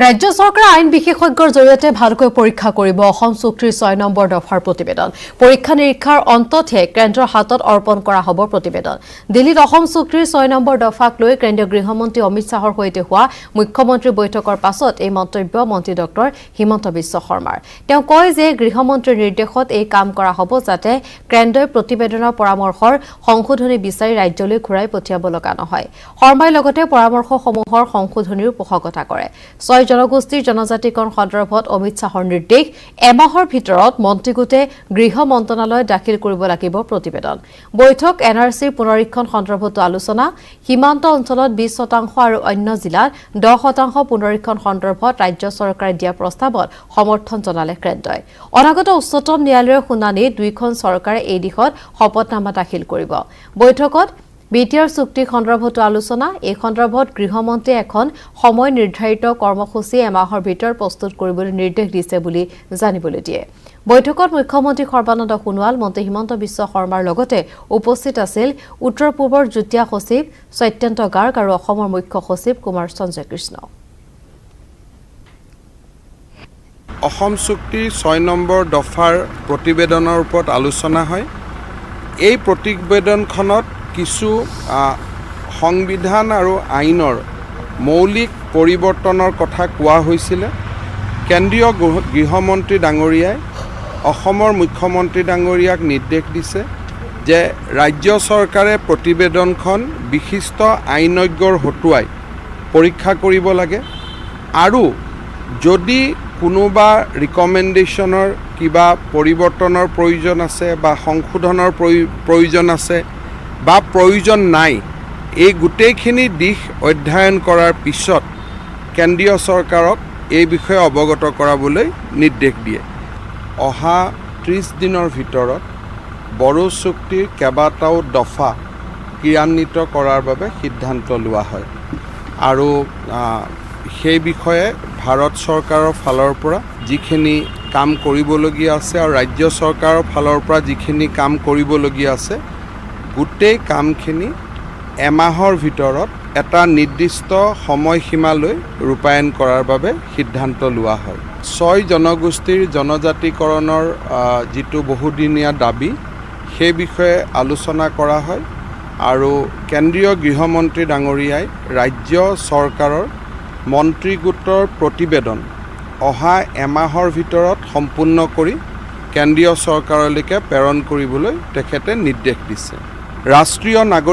ৰাজ্য চৰকাৰে আইন বিশেষজ্ঞৰ জৰিয়তে ভালকৈ পৰীক্ষা কৰিব অসম চুক্তিৰ 6 নম্বৰ দফাৰ প্ৰতিবেদন পৰীক্ষা নিৰীক্ষাৰ অন্ততহে কেন্দ্ৰৰ হাতত অৰ্পণ কৰা হ'ব প্ৰতিবেদন দিল্লীত অসম চুক্তিৰ 6 নম্বৰ দফাক লৈ কেন্দ্ৰীয় গৃহমন্ত্ৰী অমিত শাহৰ সৈতে হোৱা মুখ্যমন্ত্ৰী বৈঠকৰ পাছত এই মন্তব্য মন্ত্ৰী ডক্টৰ হিমন্ত বিশ্ব শৰ্মাৰ তেওঁ কয় যে গৃহমন্ত্ৰীৰ নিৰ্দেশত এই কাম কৰা হ'ব যাতে কেন্দ্ৰই প্ৰতিবেদনৰ পৰামৰ্শৰ সংশোধনী বিচাৰি ৰাজ্যলৈ ঘূৰাই পঠিয়াব লগা নহয় শৰ্মাই লগতে পৰামৰ্শসমূহৰ সংশোধনীৰ পোষকতা কৰে জনগোষ্ঠীৰ জনজাতিকৰণ সন্দৰ্ভত অমিত শাহৰ নিৰ্দেশ এমাহৰ ভিতৰত মন্ত্ৰীগোটে গৃহ মন্ত্ৰণালয় দাখিল কৰিব লাগিব প্ৰতিবেদন বৈঠক এনআৰচিৰ পুনৰীক্ষণ সন্দৰ্ভতো আলোচনা সীমান্ত অঞ্চলত 20% আৰু অন্য জিলাত 10% পুনৰীক্ষণ সন্দৰ্ভত ৰাজ্য চৰকাৰে দিয়া প্ৰস্তাৱত সমৰ্থন জনালে কেন্দ্ৰই অনাগত উচ্চতম ন্যায়ালয়ৰ শুনানিত দুইখন চৰকাৰে এই দিশত শপতনামা দাখিল কৰিব বৈঠকত বিটিআৰ চুক্তি সন্দৰ্ভতো আলোচনা এই সন্দৰ্ভত গৃহমন্ত্ৰীয়ে এখন সময় নিৰ্ধাৰিত কৰ্মসূচী এমাহৰ ভিতৰত প্ৰস্তুত কৰিবলৈ নিৰ্দেশ দিছে বুলি জানিবলৈ দিয়ে বৈঠকত মুখ্যমন্ত্ৰী সৰ্বানন্দ সোণোৱাল মন্ত্ৰী হিমন্ত বিশ্ব শৰ্মাৰ লগতে উপস্থিত আছিল উত্তৰ পূবৰ যুটীয়া সচিব সত্যন্ত গাৰ্গ আৰু অসমৰ মুখ্য সচিব কুমাৰ সঞ্জয় কৃষ্ণ অসম চুক্তিৰ 6 নম্বৰ দফাৰ প্ৰতিবেদনৰ ওপৰত আলোচনা হয় এই প্ৰতিবেদনখনত কিছু সংবিধান আৰু আইনৰ মৌলিক পৰিৱৰ্তনৰ কথা কোৱা হৈছিল কেন্দ্ৰীয় গৃহমন্ত্ৰী ডাঙৰীয়াই অসমৰ মুখ্যমন্ত্ৰী ডাঙৰীয়াক নিৰ্দেশ দিছে যে ৰাজ্য চৰকাৰে প্ৰতিবেদনখন বিশিষ্ট আইনজ্ঞৰ হতুৱাই পৰীক্ষা কৰিব লাগে আৰু যদি কোনোবা ৰিকমেণ্ডেশ্যনৰ কিবা পৰিৱৰ্তনৰ প্ৰয়োজন আছে বা সংশোধনৰ প্ৰয়োজন আছে বা প্ৰয়োজন নাই এই গোটেইখিনি দিশ অধ্যয়ন কৰাৰ পিছত কেন্দ্ৰীয় চৰকাৰক এই বিষয়ে অৱগত কৰাবলৈ নিৰ্দেশ দিয়ে অহা 30 দিনৰ ভিতৰত বড়ো চুক্তিৰ কেইবাটাও দফা ক্ৰিয়ান্বিত কৰাৰ বাবে সিদ্ধান্ত লোৱা হয় আৰু সেই বিষয়ে ভাৰত চৰকাৰৰ ফালৰ পৰা যিখিনি কাম কৰিবলগীয়া আছে আৰু ৰাজ্য চৰকাৰৰ ফালৰ পৰা যিখিনি কাম কৰিবলগীয়া আছে গোটেই কামখিনি এমাহৰ ভিতৰত এটা নিৰ্দিষ্ট সময়সীমালৈ ৰূপায়ণ কৰাৰ বাবে সিদ্ধান্ত লোৱা হয় 6 জনগোষ্ঠীৰ জনজাতিকৰণৰ যিটো বহুদিনীয়া দাবী সেই বিষয়ে আলোচনা কৰা হয় আৰু কেন্দ্ৰীয় গৃহমন্ত্ৰী ডাঙৰীয়াই ৰাজ্য চৰকাৰৰ মন্ত্ৰী গোটৰ প্ৰতিবেদন অহা এমাহৰ ভিতৰত সম্পূৰ্ণ কৰি কেন্দ্ৰীয় চৰকাৰলৈকে প্ৰেৰণ কৰিবলৈ তেখেতে নিৰ্দেশ দিছে ৰাষ্ট্ৰীয় নাগৰিক